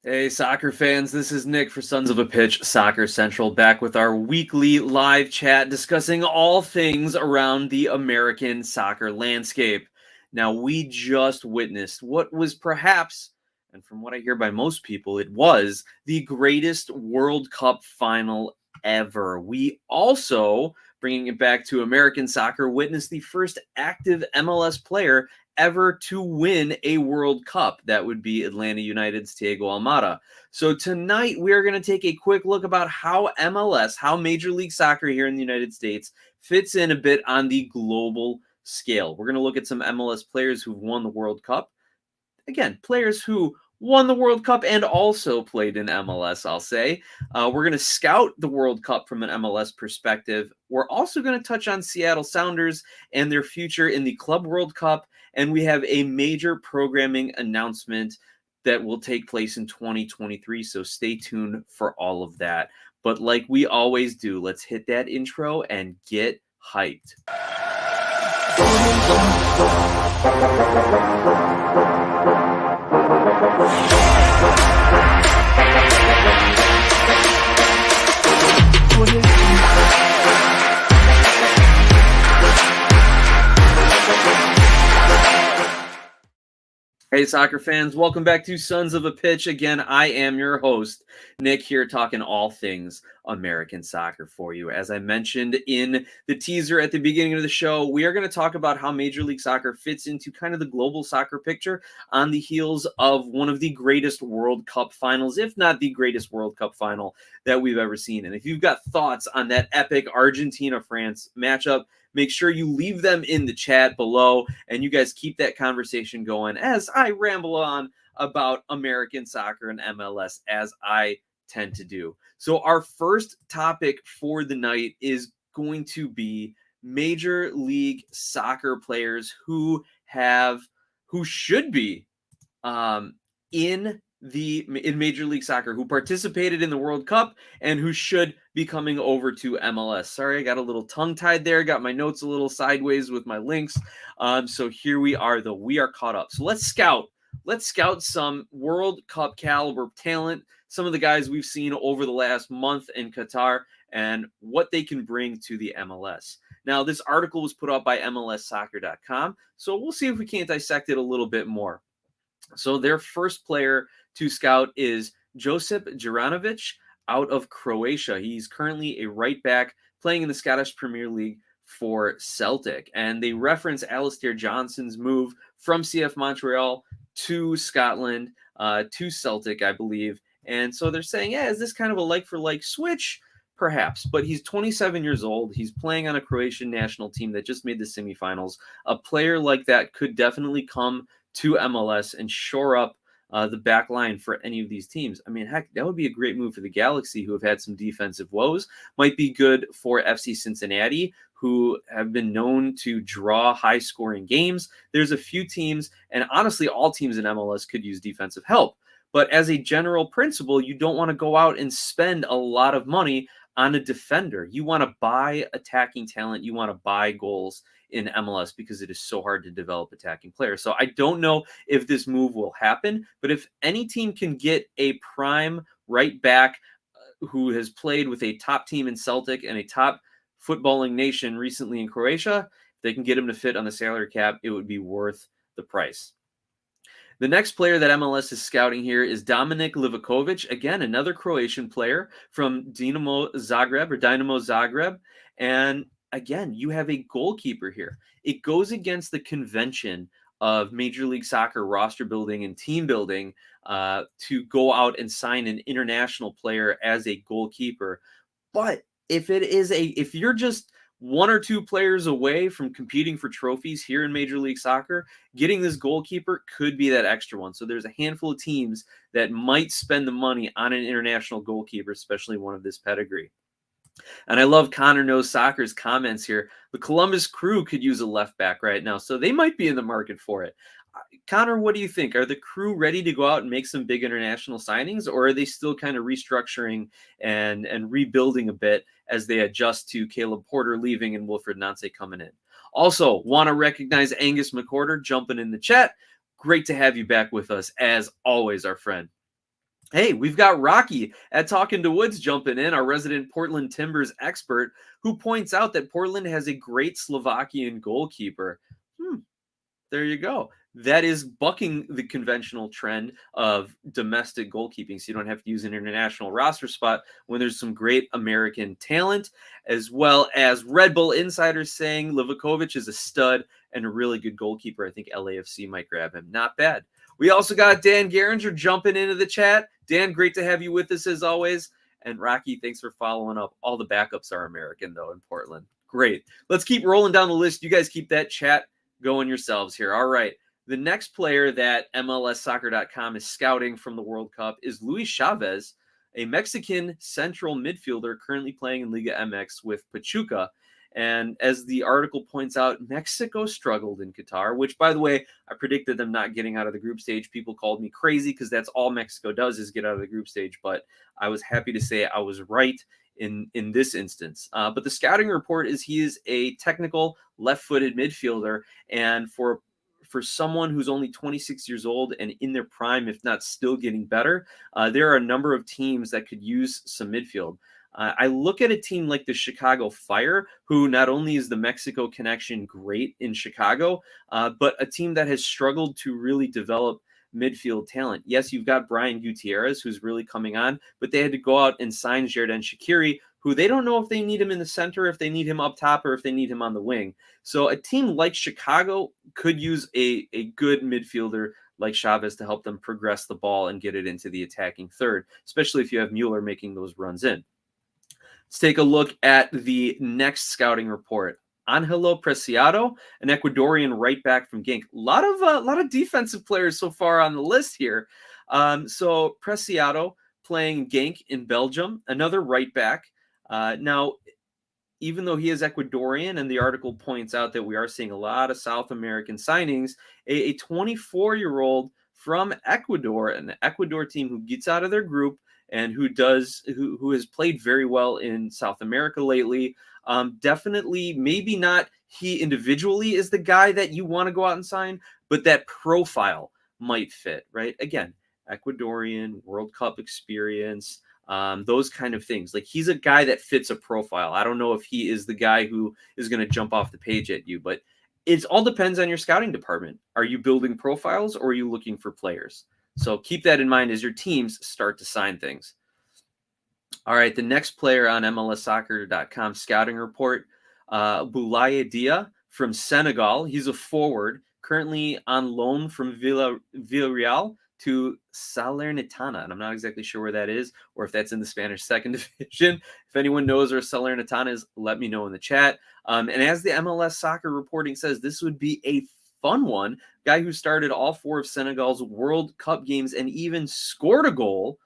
Hey, soccer fans, this is Nick for Sons of a Pitch Soccer Central, back with our weekly live chat discussing all things around the American soccer landscape. Now, we just witnessed what was perhaps, and from what I hear by most people, it was the greatest World Cup final ever. We also, bringing it back to American soccer, witnessed the first active MLS player ever to win a World Cup. That would be Atlanta United's Thiago Almada. So tonight we are going to take a quick look about how MLS, how Major League Soccer here in the United States fits in a bit on the global scale. We're going to look at some MLS players who've won the World Cup. Again, players who won the World Cup and also played in MLS, I'll say. We're going to scout the World Cup from an MLS perspective. We're also going to touch on Seattle Sounders and their future in the Club World Cup. And we have a major programming announcement that will take place in 2023. So stay tuned for all of that. But like we always do, let's hit that intro and get hyped. Hey, soccer fans, welcome back to Sons of a Pitch. Again, I am your host, Nick, here talking all things American soccer for you. As I mentioned in the teaser at the beginning of the show, we are going to talk about how Major League Soccer fits into kind of the global soccer picture on the heels of one of the greatest World Cup finals, if not the greatest World Cup final that we've ever seen. And if you've got thoughts on that epic Argentina-France matchup, make sure you leave them in the chat below, and you guys keep that conversation going as I ramble on about American soccer and MLS, as I tend to do. So our first topic for the night is going to be Major League Soccer players who should be in Major League Soccer, who participated in the World Cup and who should be coming over to MLS. Sorry, I got a little tongue-tied there. Got my notes a little sideways with my links. So here we are, though. We are caught up. So let's scout. Let's scout some World Cup caliber talent, some of the guys we've seen over the last month in Qatar, and what they can bring to the MLS. Now, this article was put out by MLSsoccer.com, so we'll see if we can't dissect it a little bit more. So their first player to scout is Josip Juranovic out of Croatia. He's currently a right back playing in the Scottish Premier League for Celtic. And they reference Alistair Johnson's move from CF Montreal to Scotland, to Celtic, I believe. And so they're saying, yeah, is this kind of a like-for-like switch? Perhaps, but he's 27 years old. He's playing on a Croatian national team that just made the semifinals. A player like that could definitely come to MLS and shore up the back line for any of these teams. I mean, heck, that would be a great move for the Galaxy, who have had some defensive woes. Might be good for FC Cincinnati, who have been known to draw high-scoring games. There's a few teams, and honestly, all teams in MLS could use defensive help. But as a general principle, you don't want to go out and spend a lot of money on a defender. You want to buy attacking talent. You want to buy goals in MLS because it is so hard to develop attacking players. So I don't know if this move will happen, but if any team can get a prime right back who has played with a top team in Celtic and a top footballing nation recently in Croatia, if they can get him to fit on the salary cap, it would be worth the price. The next player that MLS is scouting here is Dominik Livakovic, again, another Croatian player from Dinamo Zagreb. And again, you have a goalkeeper here. It goes against the convention of Major League Soccer roster building and team building to go out and sign an international player as a goalkeeper. But if you're just one or two players away from competing for trophies here in Major League Soccer, getting this goalkeeper could be that extra one. So there's a handful of teams that might spend the money on an international goalkeeper, especially one of this pedigree. And I love Connor Knows Soccer's comments here. The Columbus Crew could use a left back right now, so they might be in the market for it. Connor, what do you think? Are the Crew ready to go out and make some big international signings, or are they still kind of restructuring and rebuilding a bit as they adjust to Caleb Porter leaving and Wilfred Nancy coming in? Also, want to recognize Angus McCorder jumping in the chat. Great to have you back with us, as always, our friend. Hey, we've got Rocky at Talking to Woods jumping in, our resident Portland Timbers expert, who points out that Portland has a great Slovakian goalkeeper. There you go. That is bucking the conventional trend of domestic goalkeeping. So you don't have to use an international roster spot when there's some great American talent, as well as Red Bull insiders saying Livakovic is a stud and a really good goalkeeper. I think LAFC might grab him. Not bad. We also got Dan Geringer jumping into the chat. Dan, great to have you with us as always. And Rocky, thanks for following up. All the backups are American, though, in Portland. Great. Let's keep rolling down the list. You guys keep that chat going yourselves here. All right. The next player that MLSsoccer.com is scouting from the World Cup is Luis Chavez, a Mexican central midfielder currently playing in Liga MX with Pachuca. And as the article points out, Mexico struggled in Qatar, which, by the way, I predicted them not getting out of the group stage. People called me crazy because that's all Mexico does is get out of the group stage. But I was happy to say I was right in this instance. But the scouting report is he is a technical left-footed midfielder. And for someone who's only 26 years old and in their prime, if not still getting better, there are a number of teams that could use some midfield. I look at a team like the Chicago Fire, who not only is the Mexico connection great in Chicago, but a team that has struggled to really develop midfield talent. Yes, you've got Brian Gutierrez, who's really coming on, but they had to go out and sign Xherdan Shaqiri, who they don't know if they need him in the center, if they need him up top, or if they need him on the wing. So a team like Chicago could use a good midfielder like Chavez to help them progress the ball and get it into the attacking third, especially if you have Mueller making those runs in. Let's take a look at the next scouting report. Angelo Preciado, an Ecuadorian right back from Genk. A lot of defensive players so far on the list here. So Preciado playing Genk in Belgium, another right back. Now, even though he is Ecuadorian, and the article points out that we are seeing a lot of South American signings, a 24-year-old from Ecuador, an Ecuador team who gets out of their group and who has played very well in South America lately. Definitely, maybe not he individually is the guy that you want to go out and sign, but that profile might fit, right? Again, Ecuadorian, World Cup experience, those kind of things. Like, he's a guy that fits a profile. I don't know if he is the guy who is going to jump off the page at you, but it all depends on your scouting department. Are you building profiles or are you looking for players? So keep that in mind as your teams start to sign things. All right, the next player on MLSsoccer.com scouting report, Boulaye Dia from Senegal. He's a forward, currently on loan from Villarreal to Salernitana, and I'm not exactly sure where that is or if that's in the Spanish second division. If anyone knows where Salernitana is, let me know in the chat. And as the MLS Soccer reporting says, this would be a fun one. Guy who started all 4 of Senegal's World Cup games and even scored a goal.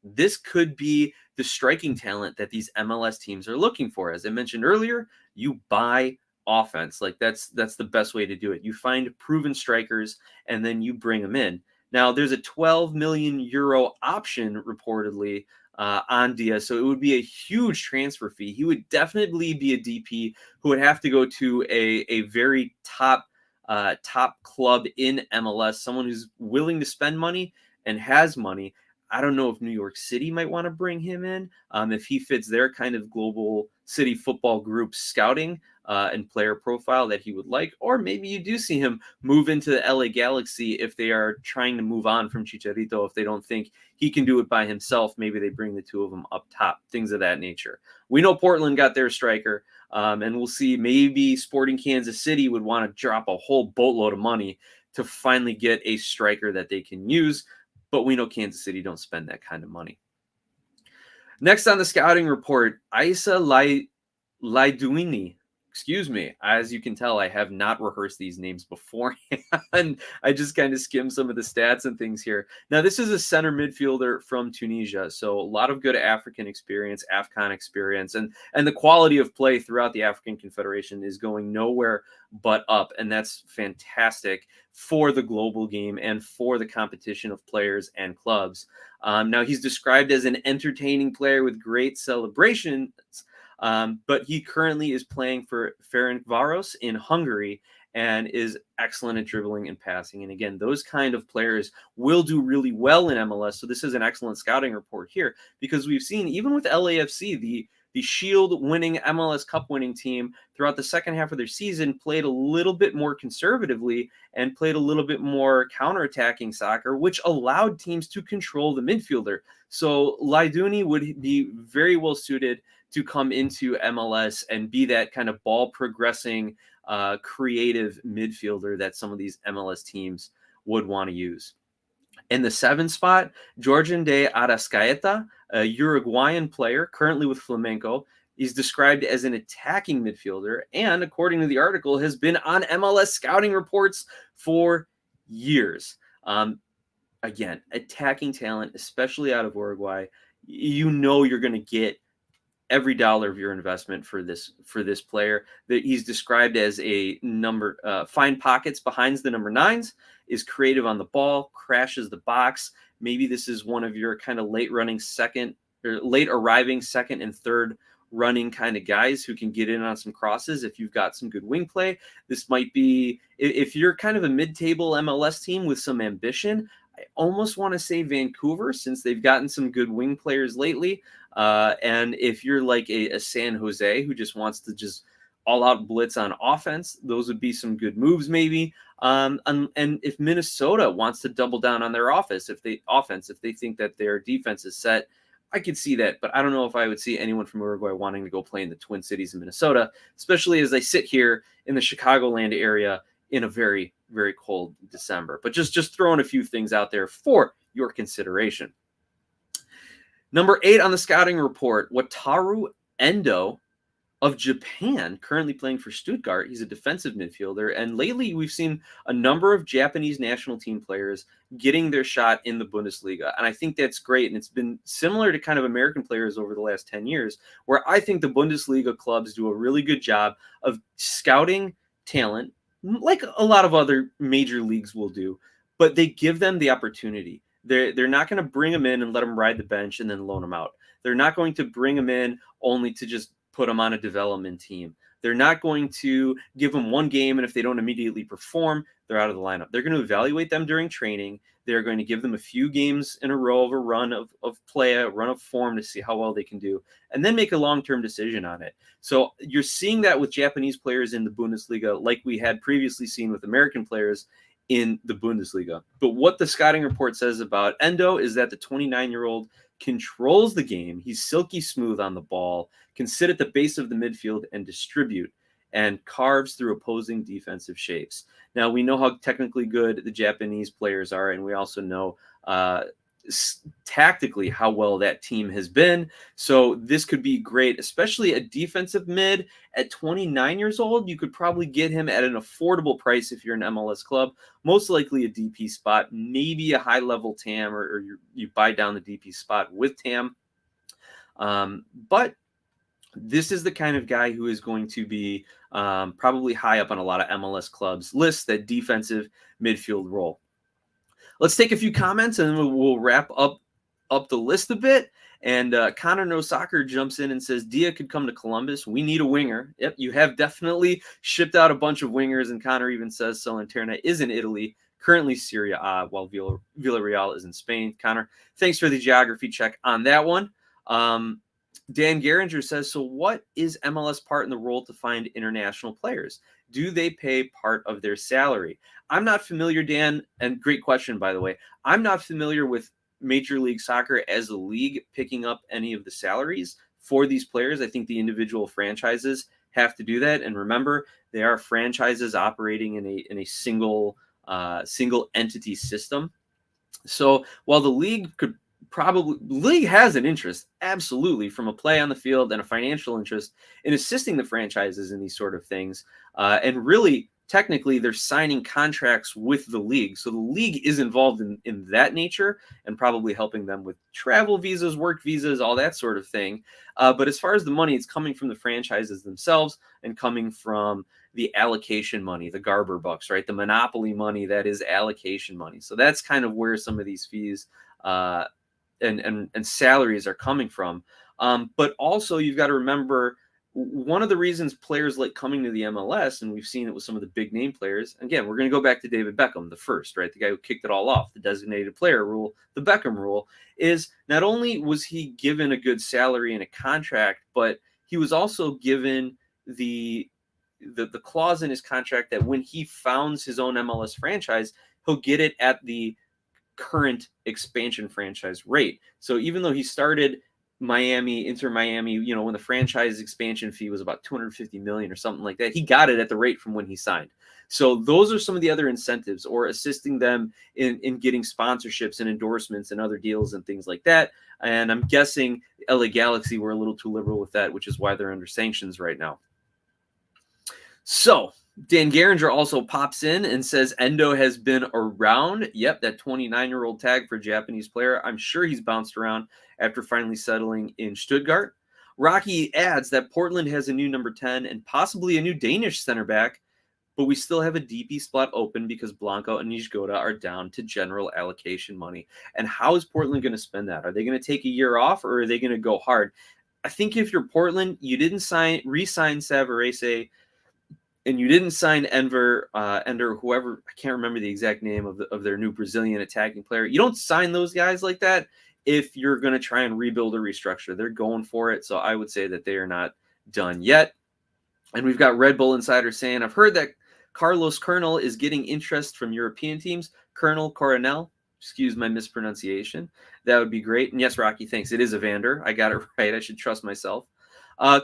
This could be the striking talent that these MLS teams are looking for. As I mentioned earlier, you buy offense. Like, that's the best way to do it. You find proven strikers and then you bring them in. Now, there's a 12 million euro option reportedly on Diaz, so it would be a huge transfer fee. He would definitely be a DP who would have to go to a very top club in MLS, someone who's willing to spend money and has money. I don't know if New York City might want to bring him in, if he fits their kind of global city football group scouting and player profile that he would like. Or maybe you do see him move into the LA Galaxy if they are trying to move on from Chicharito. If they don't think he can do it by himself, maybe they bring the two of them up top, things of that nature. We know Portland got their striker, and we'll see maybe Sporting Kansas City would want to drop a whole boatload of money to finally get a striker that they can use. But we know Kansas City don't spend that kind of money. Next on the scouting report, Isa Laiduini. Excuse me. As you can tell, I have not rehearsed these names beforehand. I just kind of skimmed some of the stats and things here. Now, this is a center midfielder from Tunisia, so a lot of good African experience, AFCON experience, and the quality of play throughout the African Confederation is going nowhere but up, and that's fantastic for the global game and for the competition of players and clubs. Now, he's described as an entertaining player with great celebrations, but he currently is playing for Ferencváros in Hungary, and is excellent at dribbling and passing. And again, those kind of players will do really well in MLS. So this is an excellent scouting report here, because we've seen, even with LAFC, the Shield winning MLS Cup winning team throughout the second half of their season played a little bit more conservatively and played a little bit more counterattacking soccer, which allowed teams to control the midfielder. So Laiduni would be very well suited to come into MLS and be that kind of ball progressing, creative midfielder that some of these MLS teams would want to use. In the 7 spot, Jorgen de Arrascaeta, a Uruguayan player currently with Flamengo. He's described as an attacking midfielder, and according to the article, has been on MLS scouting reports for years. Again, attacking talent, especially out of Uruguay. You know you're going to get every dollar of your investment for this player. That he's described as a number, find pockets behind the number 9s, is creative on the ball, crashes the box. Maybe this is one of your kind of late arriving second and third running kind of guys who can get in on some crosses. If you've got some good wing play, this might be, if you're kind of a mid-table MLS team with some ambition, I almost want to say Vancouver, since they've gotten some good wing players lately. And if you're like a San Jose who just wants to just all out blitz on offense, those would be some good moves maybe. And if Minnesota wants to double down on their offense, if they think that their defense is set, I could see that. But I don't know if I would see anyone from Uruguay wanting to go play in the Twin Cities in Minnesota, especially as they sit here in the Chicagoland area in a very, very cold December. But just throwing a few things out there for your consideration. Number 8 on the scouting report, Wataru Endo of Japan, currently playing for Stuttgart. He's a defensive midfielder, and lately we've seen a number of Japanese national team players getting their shot in the Bundesliga, and I think that's great. And it's been similar to kind of American players over the last 10 years, where I think the Bundesliga clubs do a really good job of scouting talent, like a lot of other major leagues will do, but they give them the opportunity. They're not going to bring them in and let them ride the bench and then loan them out. They're not going to bring them in only to just put them on a development team. They're not going to give them one game, and if they don't immediately perform, they're out of the lineup. They're going to evaluate them during training. They're going to give them a few games in a row of a run of play, a run of form to see how well they can do, and then make a long-term decision on it. So you're seeing that with Japanese players in the Bundesliga, like we had previously seen with American players in the Bundesliga. But what the scouting report says about Endo is that the 29-year-old controls the game. He's silky smooth on the ball, can sit at the base of the midfield and distribute, and carves through opposing defensive shapes. Now, we know how technically good the Japanese players are, and we also know tactically how well that team has been. So this could be great, especially a defensive mid at 29 years old. You could probably get him at an affordable price if you're an MLS club, most likely a DP spot, maybe a high-level TAM, or you buy down the DP spot with TAM. But this is the kind of guy who is going to be probably high up on a lot of MLS clubs' lists, that defensive midfield role. Let's take a few comments and then we'll wrap up the list a bit. And Connor No Soccer jumps in and says, Dia could come to Columbus. We need a winger. Yep, you have definitely shipped out a bunch of wingers. And Connor even says Salernitana is in Italy, currently Serie A, while Villarreal is in Spain. Connor, thanks for the geography check on that one. Dan Geringer says, so what is MLS part in the role to find international players? Do they pay part of their salary? I'm not familiar, Dan, and great question, by the way. I'm not familiar with Major League Soccer as a league picking up any of the salaries for these players. I think the individual franchises have to do that. And remember, they are franchises operating in a single entity system. So while the league has an interest, absolutely, from a play on the field and a financial interest in assisting the franchises in these sort of things. And really, technically, they're signing contracts with the league. So the league is involved in that nature and probably helping them with travel visas, work visas, all that sort of thing. But as far as the money, it's coming from the franchises themselves and coming from the allocation money, the Garber bucks, right? The monopoly money that is allocation money. So that's kind of where some of these fees and salaries are coming from. But also, you've got to remember, one of the reasons players like coming to the MLS, and we've seen it with some of the big name players, again, we're going to go back to David Beckham, the first, right? The guy who kicked it all off, the designated player rule, the Beckham rule, is not only was he given a good salary and a contract, but he was also given the clause in his contract that when he founds his own MLS franchise, he'll get it at the current expansion franchise rate. So even though he started Inter Miami, when the franchise expansion fee was about $250 million or something like that, he got it at the rate from when he signed. So those are some of the other incentives, or assisting them in getting sponsorships and endorsements and other deals and things like that. And I'm guessing LA Galaxy were a little too liberal with that, which is why they're under sanctions right now. So Dan Garinger also pops in and says Endo has been around. Yep, that 29-year-old tag for a Japanese player. I'm sure he's bounced around after finally settling in Stuttgart. Rocky adds that Portland has a new number 10 and possibly a new Danish center back, but we still have a DP spot open because Blanco and Nijgoda are down to general allocation money. And how is Portland going to spend that? Are they going to take a year off, or are they going to go hard? I think if you're Portland, you didn't re-sign Savarese, and you didn't sign Ender, whoever, I can't remember the exact name of their new Brazilian attacking player. You don't sign those guys like that if you're going to try and rebuild or restructure. They're going for it, so I would say that they are not done yet. And we've got Red Bull Insider saying, I've heard that Carlos Colonel is getting interest from European teams. Coronel, excuse my mispronunciation. That would be great. And yes, Rocky, thanks. It is Evander. I got it right. I should trust myself.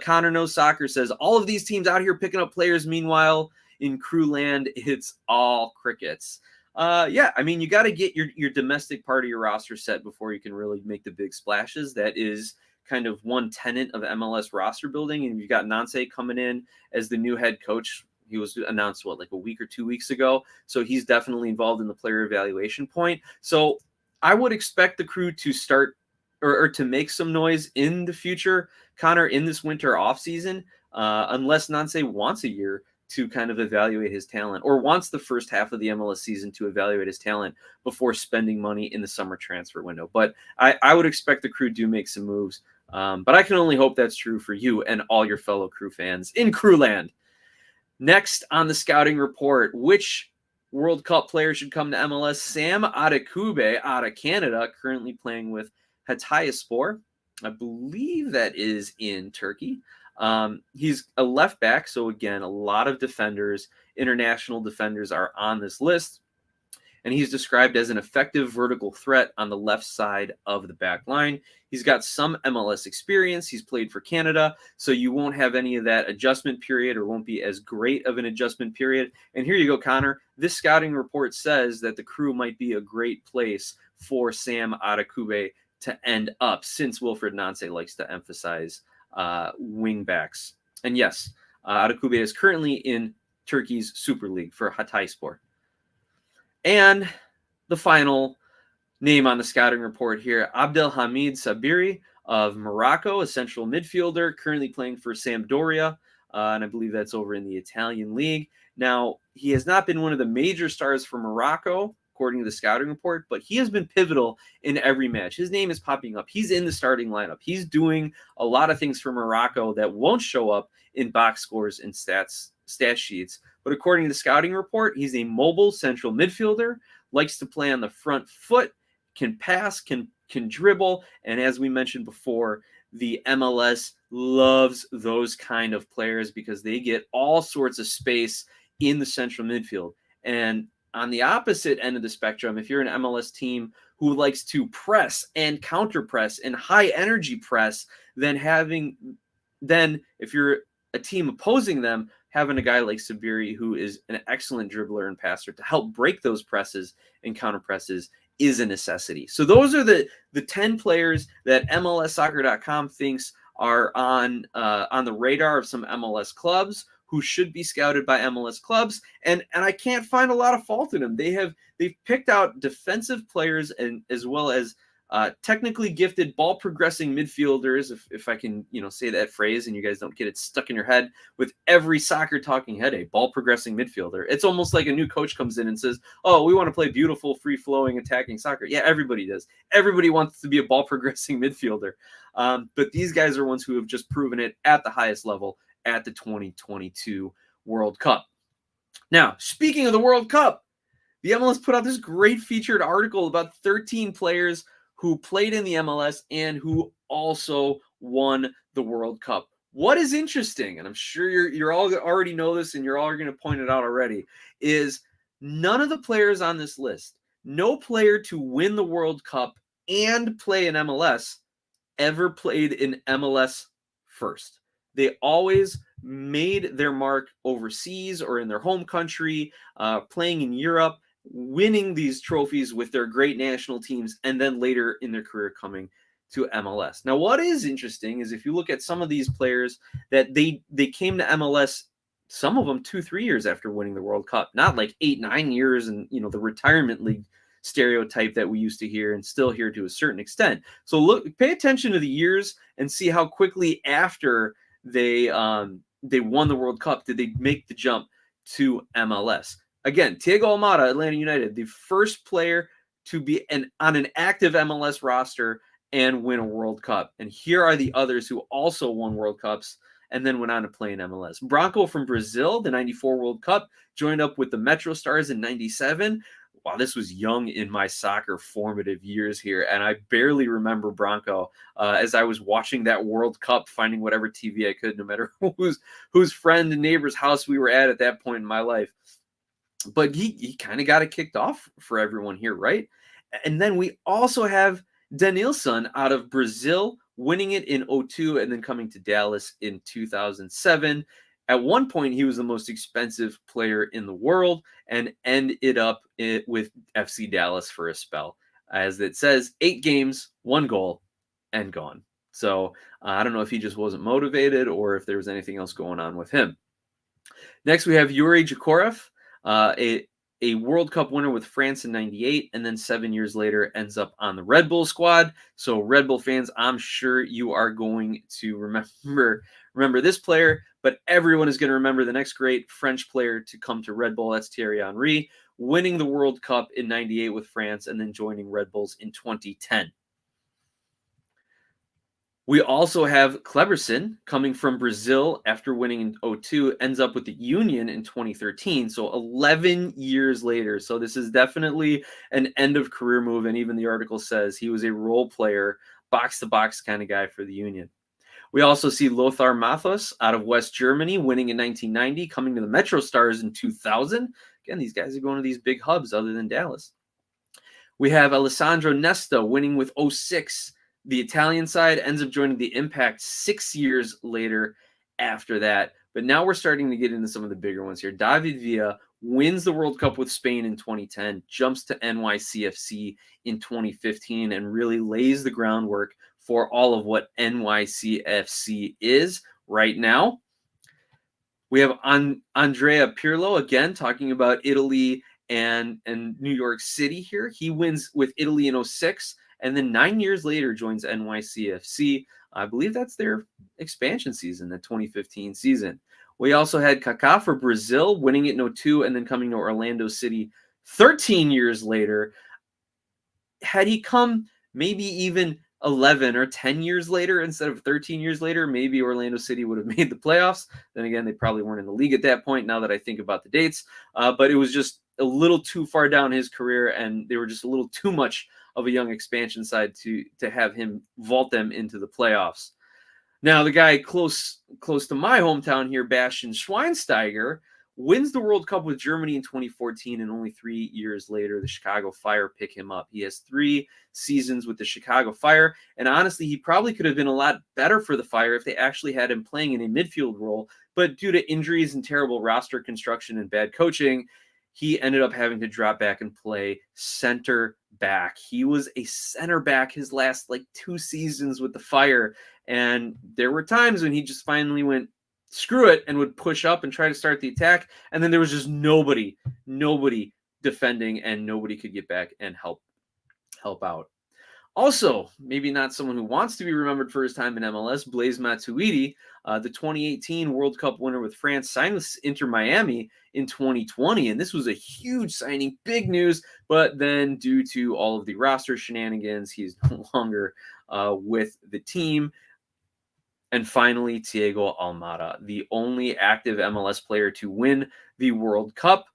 Connor Knows Soccer says, all of these teams out here picking up players. Meanwhile, in crew land, it's all crickets. Yeah, I mean, you got to get your domestic part of your roster set before you can really make the big splashes. That is kind of one tenet of MLS roster building. And you've got Nancy coming in as the new head coach. He was announced, like a week or 2 weeks ago. So he's definitely involved in the player evaluation point. So I would expect the crew to start or to make some noise in the future, Connor, in this winter offseason, unless Nancy wants a year to kind of evaluate his talent, or wants the first half of the MLS season to evaluate his talent before spending money in the summer transfer window. But I would expect the crew do make some moves. But I can only hope that's true for you and all your fellow crew fans in Crewland. Next on the scouting report, which World Cup player should come to MLS? Sam Adekugbe out of Canada, currently playing with Hatayspor. I believe that is in Turkey. He's a left back, so again, a lot of defenders, international defenders, are on this list. And he's described as an effective vertical threat on the left side of the back line. He's got some MLS experience. He's played for Canada, so you won't have any of that adjustment period, or won't be as great of an adjustment period. And here you go, Connor. This scouting report says that the crew might be a great place for Sam Adekugbe to end up, since Wilfried Nancy likes to emphasize wing backs. And yes, Adekugbe is currently in Turkey's Super League for Hatayspor. And the final name on the scouting report here, Abdelhamid Sabiri of Morocco, a central midfielder, currently playing for Sampdoria, and I believe that's over in the Italian league. Now, he has not been one of the major stars for Morocco, according to the scouting report, but he has been pivotal in every match. His name is popping up. He's in the starting lineup. He's doing a lot of things for Morocco that won't show up in box scores and stat sheets. But according to the scouting report, he's a mobile central midfielder, likes to play on the front foot, can pass, can dribble, and as we mentioned before, the MLS loves those kind of players because they get all sorts of space in the central midfield. And on the opposite end of the spectrum, if you're an MLS team who likes to press and counter press and high energy press, then if you're a team opposing them, having a guy like Sabiri, who is an excellent dribbler and passer, to help break those presses and counter presses is a necessity. So those are the 10 players that MLSsoccer.com thinks are on the radar of some MLS clubs who should be scouted by MLS clubs. And I can't find a lot of fault in them. They've picked out defensive players and as well as Technically gifted ball progressing midfielders, if I can, say that phrase and you guys don't get it stuck in your head with every soccer talking head, a ball progressing midfielder. It's almost like a new coach comes in and says, oh, we want to play beautiful, free flowing, attacking soccer. Yeah, everybody does. Everybody wants to be a ball progressing midfielder. But these guys are ones who have just proven it at the highest level at the 2022 World Cup. Now, speaking of the World Cup, the MLS put out this great featured article about 13 players who played in the MLS and who also won the World Cup. What is interesting, and I'm sure you're all already know this and you're all going to point it out already, is none of the players on this list, no player to win the World Cup and play in MLS ever played in MLS first. They always made their mark overseas or in their home country, playing in Europe, winning these trophies with their great national teams, and then later in their career coming to MLS. Now, what is interesting is if you look at some of these players that they came to MLS, some of them 2-3 years after winning the World Cup, not like 8-9 years and the retirement league stereotype that we used to hear and still hear to a certain extent. So pay attention to the years and see how quickly after they won the World Cup did they make the jump to MLS. Again, Thiago Almada, Atlanta United, the first player to be on an active MLS roster and win a World Cup. And here are the others who also won World Cups and then went on to play in MLS. Branco from Brazil, the 94 World Cup, joined up with the Metro Stars in 97. Wow, this was young in my soccer formative years here, and I barely remember Branco as I was watching that World Cup, finding whatever TV I could, no matter whose friend and neighbor's house we were at that point in my life. But he kind of got it kicked off for everyone here, right? And then we also have Denilson out of Brazil, winning it in 2002 and then coming to Dallas in 2007. At one point, he was the most expensive player in the world and ended up with FC Dallas for a spell. As it says, 8 games, 1 goal, and gone. So I don't know if he just wasn't motivated or if there was anything else going on with him. Next, we have Yuri Jakorev, a World Cup winner with France in 98, and then 7 years later ends up on the Red Bull squad. So Red Bull fans, I'm sure you are going to remember this player, but everyone is going to remember the next great French player to come to Red Bull. That's Thierry Henry, winning the World Cup in 98 with France and then joining Red Bulls in 2010. We also have Kleberson coming from Brazil after winning in 2002, ends up with the Union in 2013, so 11 years later. So this is definitely an end-of-career move, and even the article says he was a role player, box-to-box kind of guy for the Union. We also see Lothar Matthäus out of West Germany, winning in 1990, coming to the Metro Stars in 2000. Again, these guys are going to these big hubs other than Dallas. We have Alessandro Nesta winning with 2006. The Italian side ends up joining the Impact 6 years later after that. But now we're starting to get into some of the bigger ones here. David Villa wins the World Cup with Spain in 2010, jumps to NYCFC in 2015, and really lays the groundwork for all of what NYCFC is right now. We have Andrea Pirlo, again, talking about Italy and New York City here. He wins with Italy in 2006. And then 9 years later joins NYCFC. I believe that's their expansion season, the 2015 season. We also had Kaká for Brazil, winning it in 2002 and then coming to Orlando City 13 years later. Had he come maybe even 11 or 10 years later instead of 13 years later, maybe Orlando City would have made the playoffs. Then again, they probably weren't in the league at that point, now that I think about the dates. But it was just a little too far down his career, and they were just a little too much of a young expansion side to have him vault them into the playoffs. Now, the guy close to my hometown here, Bastian Schweinsteiger, wins the World Cup with Germany in 2014, and only 3 years later, the Chicago Fire pick him up. He has 3 seasons with the Chicago Fire, and honestly, he probably could have been a lot better for the Fire if they actually had him playing in a midfield role, but due to injuries and terrible roster construction and bad coaching, he ended up having to drop back and play center back. He was a center back his last 2 seasons with the Fire, and there were times when he just finally went, screw it, and would push up and try to start the attack, and then there was just nobody defending, and nobody could get back and help out. Also, maybe not someone who wants to be remembered for his time in MLS, Blaise Matuidi, the 2018 World Cup winner with France, signed with Inter Miami in 2020. And this was a huge signing, big news. But then, due to all of the roster shenanigans, he's no longer with the team. And finally, Thiago Almada, the only active MLS player to win the World Cup.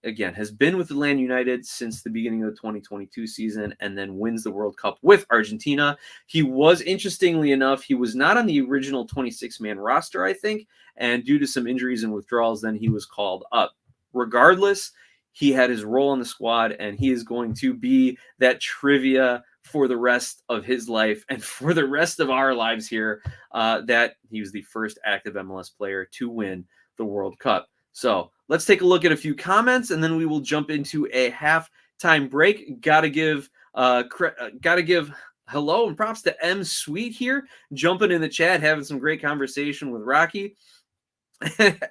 Again, has been with Atlanta United since the beginning of the 2022 season and then wins the World Cup with Argentina. He was, interestingly enough, he was not on the original 26-man roster, I think, and due to some injuries and withdrawals, then he was called up. Regardless, he had his role in the squad, and he is going to be that trivia for the rest of his life and for the rest of our lives here, that he was the first active MLS player to win the World Cup. So let's take a look at a few comments, and then we will jump into a halftime break. Gotta give hello and props to M Sweet here, jumping in the chat, having some great conversation with Rocky.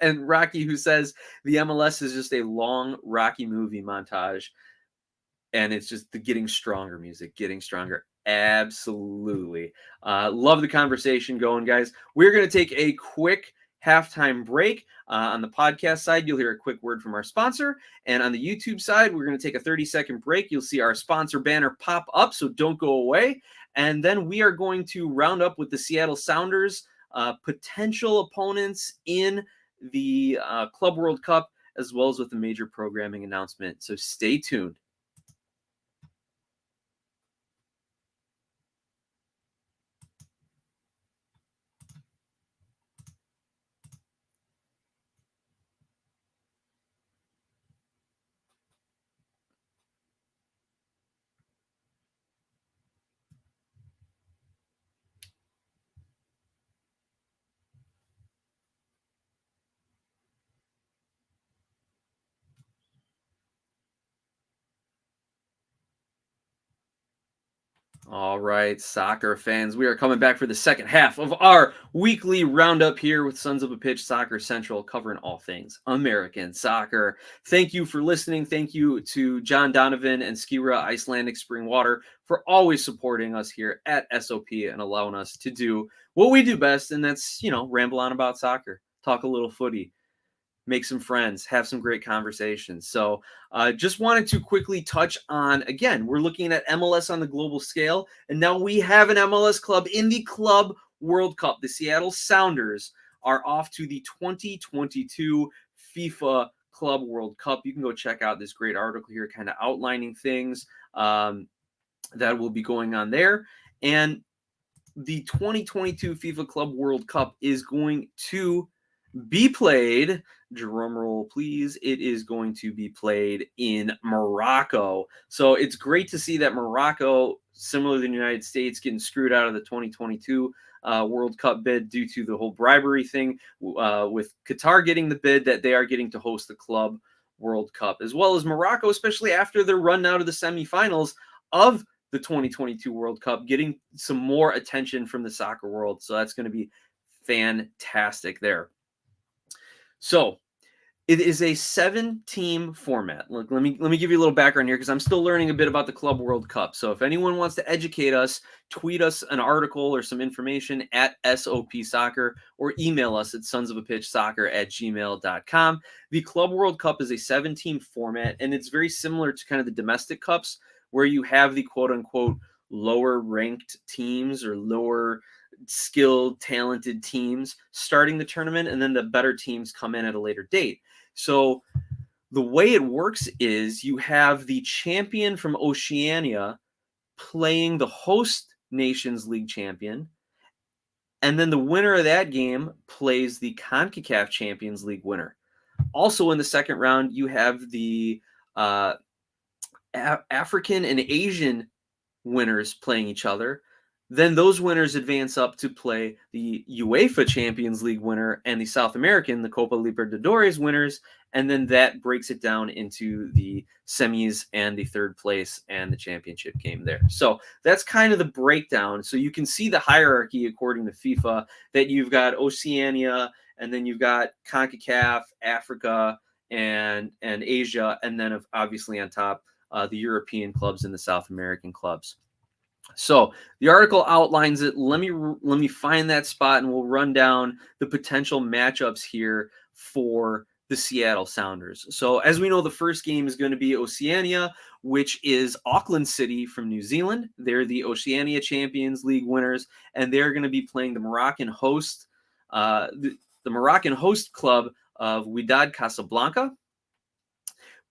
And Rocky, who says the MLS is just a long Rocky movie montage, and it's just the getting stronger music, getting stronger. Absolutely. Love the conversation going, guys. We're going to take a quick halftime break. On the podcast side, you'll hear a quick word from our sponsor. And on the YouTube side, we're going to take a 30-second break. You'll see our sponsor banner pop up, so don't go away. And then we are going to round up with the Seattle Sounders, potential opponents in the Club World Cup, as well as with the major programming announcement. So stay tuned. All right, soccer fans, we are coming back for the second half of our weekly roundup here with Sons of a Pitch Soccer Central, covering all things American soccer. Thank you for listening. Thank you to John Donovan and Skira Icelandic Spring Water for always supporting us here at SOP and allowing us to do what we do best, and that's, ramble on about soccer, talk a little footy, make some friends, have some great conversations. So just wanted to quickly touch on, again, we're looking at MLS on the global scale, and now we have an MLS club in the Club World Cup. The Seattle Sounders are off to the 2022 FIFA Club World Cup. You can go check out this great article here, kind of outlining things that will be going on there. And the 2022 FIFA Club World Cup is going to be played, drum roll please, it is going to be played in Morocco. So it's great to see that Morocco, similar to the United States, getting screwed out of the 2022 World Cup bid due to the whole bribery thing, with Qatar getting the bid, that they are getting to host the Club World Cup, as well as Morocco, especially after their run out of the semifinals of the 2022 World Cup, getting some more attention from the soccer world. So that's going to be fantastic there. So it is a 7-team format. Look, let me give you a little background here, because I'm still learning a bit about the Club World Cup. So if anyone wants to educate us, tweet us an article or some information at SOP Soccer, or email us at sonsofapitchsoccer@gmail.com. The Club World Cup is a 7-team format, and it's very similar to kind of the domestic cups, where you have the quote-unquote lower-ranked teams or lower skilled, talented teams starting the tournament, and then the better teams come in at a later date. So the way it works is you have the champion from Oceania playing the host nation's league champion, and then the winner of that game plays the CONCACAF Champions League winner. Also in the second round, you have the African and Asian winners playing each other. Then those winners advance up to play the UEFA Champions League winner and the South American, the Copa Libertadores winners, and then that breaks it down into the semis and the third place and the championship game there. So that's kind of the breakdown. So you can see the hierarchy according to FIFA, that you've got Oceania, and then you've got CONCACAF, Africa, and Asia, and then obviously on top, the European clubs and the South American clubs. So the article outlines it. Let me find that spot, and we'll run down the potential matchups here for the Seattle Sounders. So as we know, the first game is going to be Oceania, which is Auckland City from New Zealand. They're the Oceania Champions League winners, and they're going to be playing the Moroccan host, the Moroccan host club of Wydad Casablanca.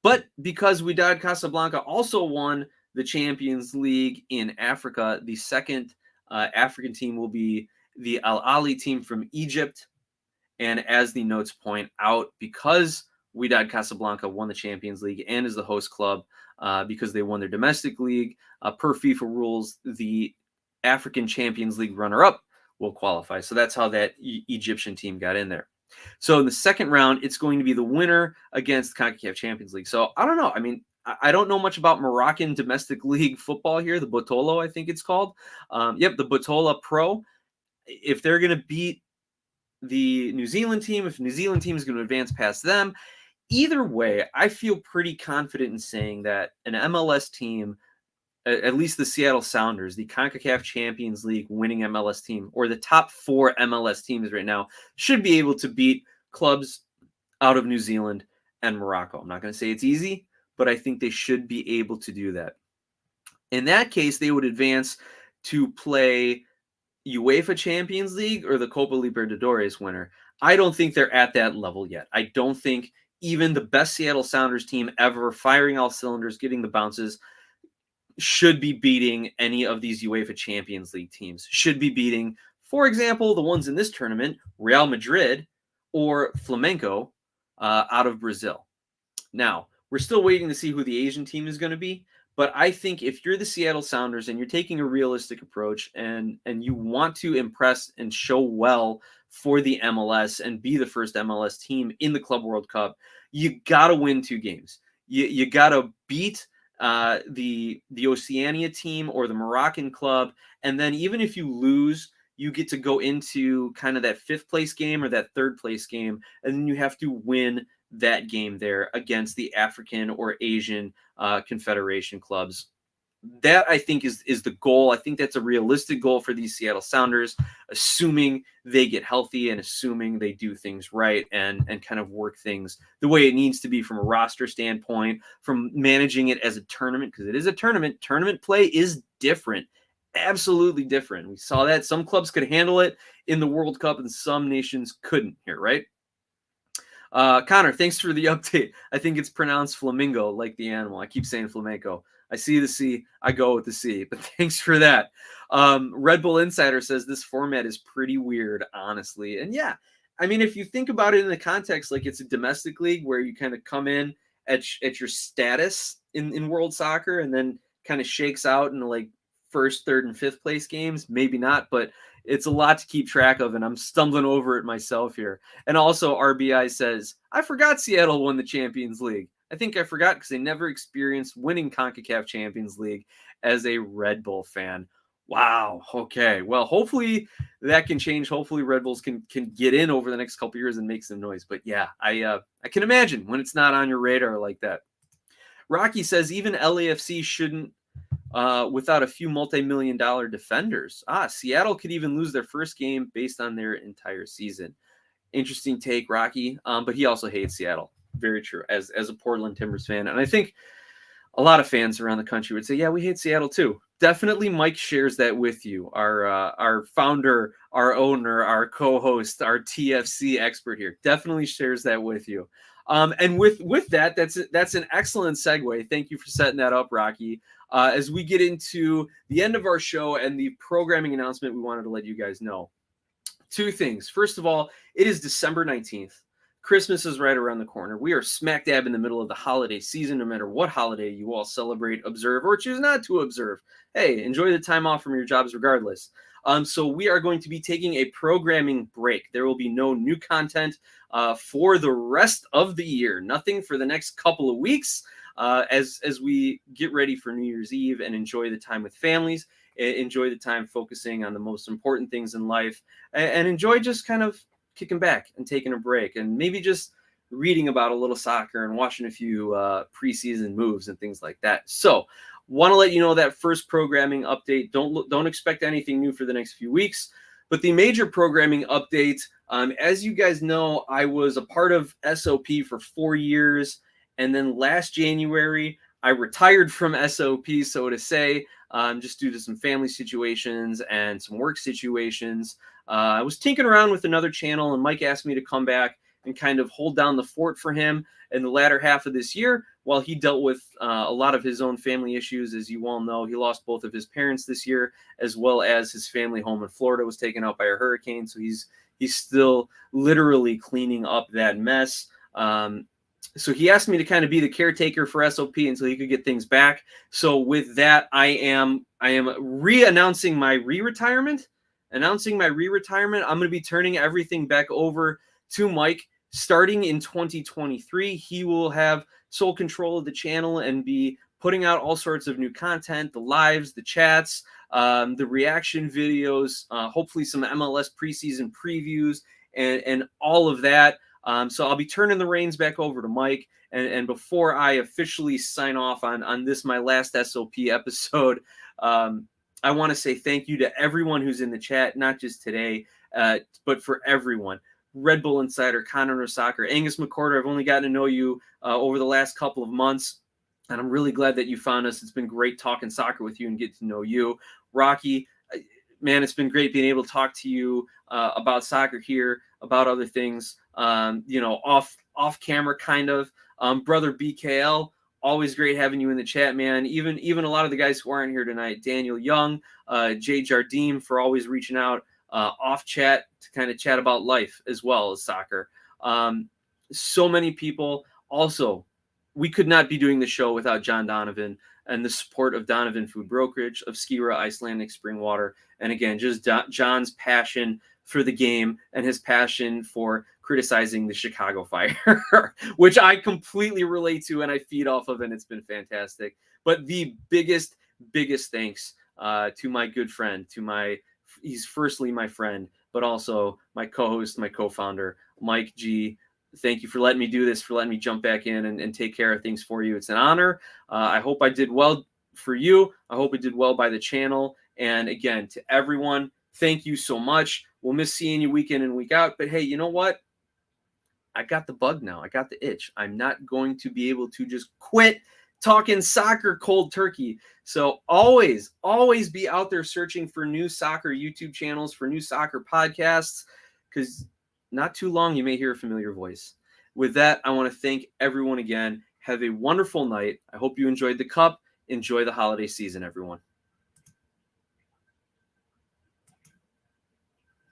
But because Wydad Casablanca also won the Champions League in Africa, the second African team will be the Al Ahly team from Egypt. And as the notes point out, because Wydad Casablanca won the Champions League and is the host club, because they won their domestic league, per FIFA rules, the African Champions League runner-up will qualify. So that's how that Egyptian team got in there. So in the second round, it's going to be the winner against the CONCACAF Champions League. So I don't know. I mean, I don't know much about Moroccan domestic league football here, the Botolo, I think it's called. The Botola Pro. If they're going to beat the New Zealand team, if the New Zealand team is going to advance past them, either way, I feel pretty confident in saying that an MLS team, at least the Seattle Sounders, the CONCACAF Champions League winning MLS team, or the top 4 MLS teams right now, should be able to beat clubs out of New Zealand and Morocco. I'm not going to say it's easy, but I think they should be able to do that. In that case, they would advance to play UEFA Champions League or the Copa Libertadores winner. I don't think they're at that level yet. I don't think even the best Seattle Sounders team ever, firing all cylinders, getting the bounces, should be beating any of these UEFA Champions League teams. Should be beating, for example, the ones in this tournament, Real Madrid or Flamengo out of Brazil. Now, we're still waiting to see who the Asian team is going to be, but I think if you're the Seattle Sounders and you're taking a realistic approach and you want to impress and show well for the MLS and be the first MLS team in the Club World Cup, you got to win 2 games. You got to beat the Oceania team or the Moroccan club, and then even if you lose, you get to go into kind of that 5th place game or that 3rd place game, and then you have to win that game there against the African or Asian Confederation clubs. That, I think, is the goal. I think that's a realistic goal for these Seattle Sounders, assuming they get healthy and assuming they do things right and kind of work things the way it needs to be from a roster standpoint, from managing it as a tournament, because it is a tournament. Tournament play is different, absolutely different. We saw that some clubs could handle it in the World Cup and some nations couldn't here, right? Connor, thanks for the update. I think it's pronounced flamingo, like the animal. I keep saying flamenco. I see the C, I go with the C, but thanks for that. Red Bull Insider says this format is pretty weird, honestly. And yeah, I mean, if you think about it in the context, like it's a domestic league where you kind of come in at your status in world soccer and then kind of shakes out in like 1st, 3rd, and 5th place games. Maybe not, but it's a lot to keep track of, and I'm stumbling over it myself here. And also, RBI says, I forgot Seattle won the Champions League. I think I forgot because they never experienced winning CONCACAF Champions League as a Red Bull fan. Wow. Okay. Well, hopefully that can change. Hopefully Red Bulls can get in over the next couple years and make some noise. But yeah, I can imagine when it's not on your radar like that. Rocky says even LAFC shouldn't without a few multi-million-dollar defenders. Seattle could even lose their first game based on their entire season. Interesting take, Rocky. But he also hates Seattle. Very true, as a Portland Timbers fan. And I think a lot of fans around the country would say, yeah, we hate Seattle too. Definitely Mike shares that with you. Our founder, our owner, our co-host, our TFC expert here definitely shares that with you. And with that, that's an excellent segue. Thank you for setting that up, Rocky. As we get into the end of our show and the programming announcement, we wanted to let you guys know 2 things. First of all, it is December 19th. Christmas is right around the corner. We are smack dab in the middle of the holiday season, no matter what holiday you all celebrate, observe, or choose not to observe. Hey, enjoy the time off from your jobs regardless. So we are going to be taking a programming break. There will be no new content for the rest of the year. Nothing for the next couple of weeks as we get ready for New Year's Eve and enjoy the time with families, enjoy the time focusing on the most important things in life, and enjoy just kind of kicking back and taking a break and maybe just reading about a little soccer and watching a few preseason moves and things like that. So Want to let you know that first programming update. Don't expect anything new for the next few weeks. But the major programming update, as you guys know, I was a part of SOP for 4 years. And then last January, I retired from SOP, so to say, just due to some family situations and some work situations. I was tinkering around with another channel, and Mike asked me to come back and kind of hold down the fort for him in the latter half of this year while he dealt with a lot of his own family issues. As you all know, he lost both of his parents this year, as well as his family home in Florida was taken out by a hurricane. So he's still literally cleaning up that mess. So he asked me to kind of be the caretaker for SOP until he could get things back. So with that, I am announcing my re-retirement. I'm going to be turning everything back over to Mike. Starting in 2023, he will have sole control of the channel and be putting out all sorts of new content, the lives, the chats, the reaction videos, hopefully some MLS preseason previews, and all of that. So I'll be turning the reins back over to Mike. And before I officially sign off on this, my last SOP episode, I want to say thank you to everyone who's in the chat, not just today, but for everyone. Red Bull Insider, Connor Soccer, Angus McCorder. I've only gotten to know you over the last couple of months, and I'm really glad that you found us. It's been great talking soccer with you and get to know you. Rocky, man, it's been great being able to talk to you about soccer here, about other things, off camera kind of. Brother BKL, always great having you in the chat, man. Even a lot of the guys who aren't here tonight, Daniel Young, Jay Jardim, for always reaching out off chat to kind of chat about life as well as soccer. So many people. Also, we could not be doing the show without John Donovan and the support of Donovan Food Brokerage, of Skira Icelandic Spring Water. And again, just John's passion for the game and his passion for criticizing the Chicago Fire, which I completely relate to and I feed off of, and it's been fantastic. But the biggest thanks to my good friend, he's firstly my friend, but also my co-host, my co-founder, Mike G. Thank you for letting me do this, for letting me jump back in and take care of things for you. It's an honor. I hope I did well for you. I hope I did well by the channel. And again, to everyone, thank you so much. We'll miss seeing you week in and week out. But hey, you know what? I got the bug now. I got the itch. I'm not going to be able to just quit talking soccer cold turkey. So always be out there searching for new soccer YouTube channels, for new soccer podcasts, because not too long you may hear a familiar voice. With that, I want to thank everyone again. Have a wonderful night. I hope you enjoyed the cup. Enjoy the holiday season, everyone.